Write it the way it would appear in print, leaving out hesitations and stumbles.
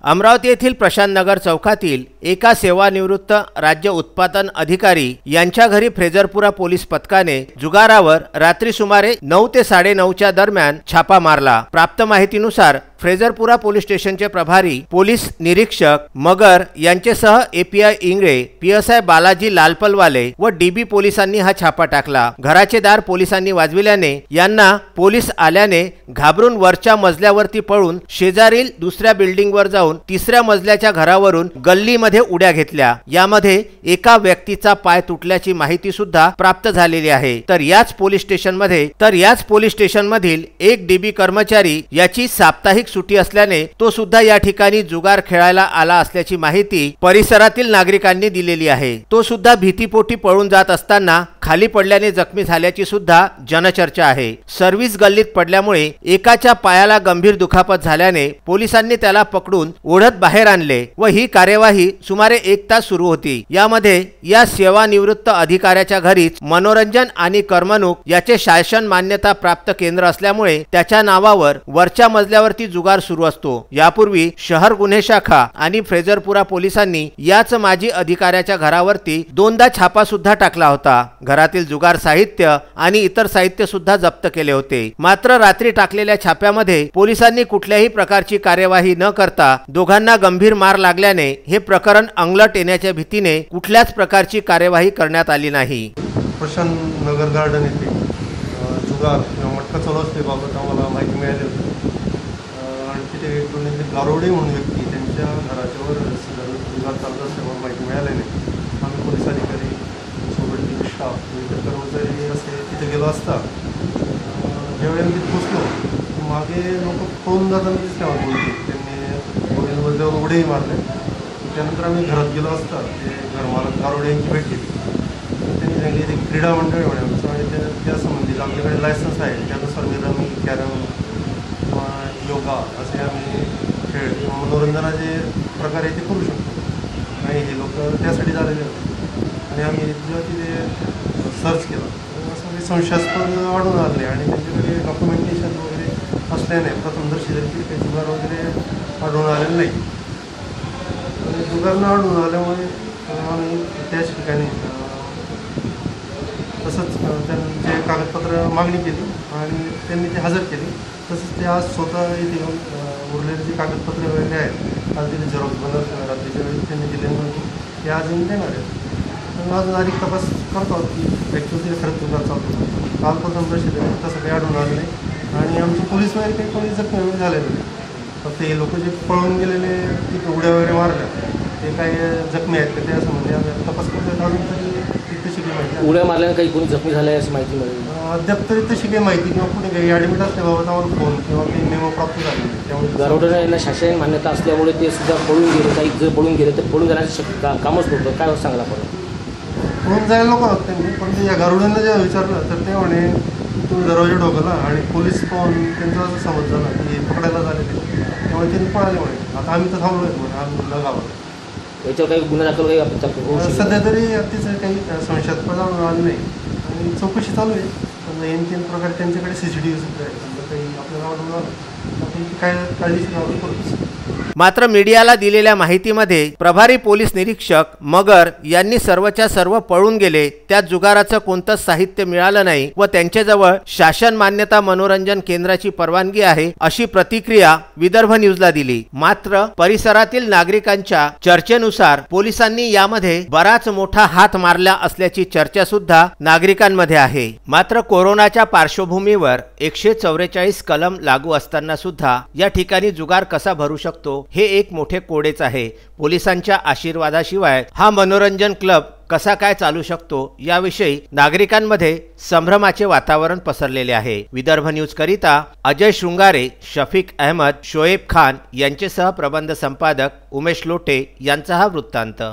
अमरावती येथील प्रशांत नगर चौकातील एका सेवानिवृत्त राज्य उत्पादन अधिकारी यांच्या घरी फ्रेजरपुरा पोलीस पथकाने जुगारावर रात्री सुमारे 9 ते 9:30 दरम्यान छापा मारला। प्राप्त माहितीनुसार फ्रेजरपुरा पोलीस स्टेशनचे प्रभारी पोलीस निरीक्षक मगर यांचेसह एपीआय इंगळे, पीएसआय बालाजी लालपलवाले व डीबी पोलिसांनी हा छापा टाकला। घराचे दार पोलिसांनी वाजविल्याने यांना पोलीस आल्याने घाबरून वरच्या मजल्यावरती पळून शेजारील दुसऱ्या बिल्डिंगवर जाऊन तिसऱ्या मजल्याच्या घरावरून गल्लीमध्ये उड्या घेतल्या। यामध्ये एका व्यक्तीचा पाय तुटल्याची माहिती सुद्धा प्राप्त झालेली आहे। तर याच पोलीस स्टेशनमधील एक डीबी कर्मचारी याची साप्ताहिक सुट्टी असल्याने तो सुद्धा या ठिकाणी जुगार खेळायला आला असल्याची माहिती परिसरातील नागरिकांनी दिलेली आहे। तो सुद्धा भीतीपोटी पळून जात असताना खाली पडल्याने जखमी झाल्याची सुद्धा जनचर्चा आहे। सर्व्हिस गल्लीत पडल्यामुळे एकाच्या पायाला गंभीर दुखापत झाल्याने पोलिसांनी त्याला पकडून ओढत बाहेर आणले व ही कार्यवाही सुमारे 1 तास सुरू होती। यामध्ये या सेवानिवृत्त अधिकाऱ्याच्या घरीच मनोरंजन आणि करमणूक याचे शासन मान्यता प्राप्त केंद्र असल्यामुळे त्याच्या नावावर वरच्या मजल्यावरती जुगार सुरू असतो। यापूर्वी शहर गुन्हे शाखा आणि फ्रेजरपुरा पोलिसांनी याच माजी अधिकाऱ्याच्या घरावरती 2दा छापा सुद्धा टाकला होता। घरातील जुगार साहित्य आणि इतर साहित्य सुद्धा जप्त केले होते। मात्र रात्री टाकलेल्या छाप्यामध्ये पोलिसांनी कुठल्याही प्रकारची कार्यवाही न करता दोघांना गंभीर मार लागल्याने हे प्रकरण अंगलट येण्याच्या भीतीने कुठल्याच प्रकारची कार्यवाही करण्यात आली नाही। प्रशांत नगर गार्डन येथे जुगार किंवा मटका चालू असल्याबाबत आम्हाला माहिती मिळाली होती आणि तिथे गारोडे म्हणून व्यक्ती त्यांच्या घराच्यावर जुगार चालत असल्यामुळे माहिती मिळालेली। आम्ही पोलीस अधिकारी सोबत स्टाफ कर्मचारी असे तिथे गेलो असता ज्यावेळी आम्ही तिथे पोचलो मागे लोक पळून जाताना दिसले आम्हाला। त्यांनी पोलीस मजल्यावर उड्याही मारले। त्यानंतर आम्ही घरात गेलो असता ते घरमालक गारोडे यांची भेट घेतली। त्यांनी सांगितले ते क्रीडा मंडळ म्हणे आमचं आणि त्या संबंधित आमच्याकडे लायसन्स आहे, त्यानुसार मी रमी, कॅरम किंवा योगा असे आम्ही खेळ किंवा मनोरंजनाचे प्रकार आहे ते करू शकतो आणि हे लोक त्यासाठी झालेले होते। आणि आम्ही जेव्हा तिथे सर्च केलं असं काही संशयास्पद आढळून आले आणि त्यांच्याकडे डॉक्युमेंटेशन वगैरे असल्याने प्रथमदर्शी तरी काही जुगार वगैरे आढळून आलेलं नाही। आणि जुगार न आढळून आल्यामुळे आम्ही त्याच ठिकाणी तसंच त्यांचे कागदपत्र मागणी केली आणि त्यांनी ते हजर केली। तसंच ते आज स्वतः इथे येऊन उरलेले जे कागदपत्र वगैरे आहेत आज तिथे झेरॉक्स बनत रात्रीच्या वेळी त्यांनी दिले नव्हते ते आज येऊन देणार आहेत। अजून अधिक तपास करतो की ॲक्च्युअली खरंच जुगार चालतो। काल प्रथमदर्शी तसं काही आढळून आलं नाही आणि आमचे पोलीस वगैरे काही कोणी जखमी वगैरे झालेलं नाही। फक्त हे लोक जे पळून गेलेले तिथे उड्या वगैरे मारल्या ते काही जखमी आहेत का त्या संबंधी आम्ही तपास करतो। अजून तरी तशी काही माहिती उड्या मारल्याने काही कोणी जखमी झाले अशी माहिती मिळाली अद्याप तरी तशी काही माहिती किंवा कुठे काही ॲडमिट असल्याबाबत आम्हाला फोन किंवा काही मेमो प्राप्त झाले नाही। त्यामुळे गारोड्यांना शासन मान्यता असल्यामुळे ते सुद्धा पळून गेले, काही जर पळून गेले तर पळून जाण्याचं कामच नव्हतं। काय सांगला आपण पळून जायला नको होत त्यांनी, पण या गारोड्यांना जेव्हा विचारलं तर ते म्हणे तुम्ही दरवाजा ठोकला आणि पोलीस पाहून त्यांचा असं समज झाला की पकडायला झालेले त्यामुळे त्यांनी पळाले म्हणे। आता आम्ही तर थांबलो आहेत म्हणे आम्ही गावात याच्यावर काही गुन्हा दाखल काही सध्या तरी तिचं काही संशयास्पद आलं नाही आणि चौकशी चालू आहे। पण तीन प्रकारे त्यांच्याकडे CCTV सुद्धा आहे, समजा काही आपल्याला आढळून आलं आपण काय काळजीची बाबत करतो। मात्र मीडियाला दिलेल्या माहितीमध्ये प्रभारी पोलीस निरीक्षक मगर यांनी सर्वच्या सर्व पळून गेले, त्या जुगाराचं कोणतंच साहित्य मिळालं नाही व त्यांच्याजवळ शासन मान्यता मनोरंजन केंद्राची परवानगी आहे अशी प्रतिक्रिया विदर्भ न्यूजला दिली। मात्र परिसरातील नागरिकांच्या चर्चेनुसार पोलिसांनी यामध्ये बराच मोठा हात मारला असल्याची चर्चा सुद्धा नागरिकांमध्ये आहे। मात्र कोरोनाच्या पार्श्वभूमीवर 144 कलम लागू असताना सुद्धा या ठिकाणी जुगार कसा भरू शकतो हे एक मोठे कोडेच आहे। पोलिसांच्या आशीर्वादाशिवाय हा मनोरंजन क्लब कसा काय चालू शकतो याविषयी नागरिकांमध्ये संभ्रमाचे वातावरण पसरलेले आहे। विदर्भ न्यूज करिता अजय शृंगारे, शफीक अहमद, शोएब खान यांचेसह प्रबंध संपादक उमेश लोटे यांचा हा वृत्तांत।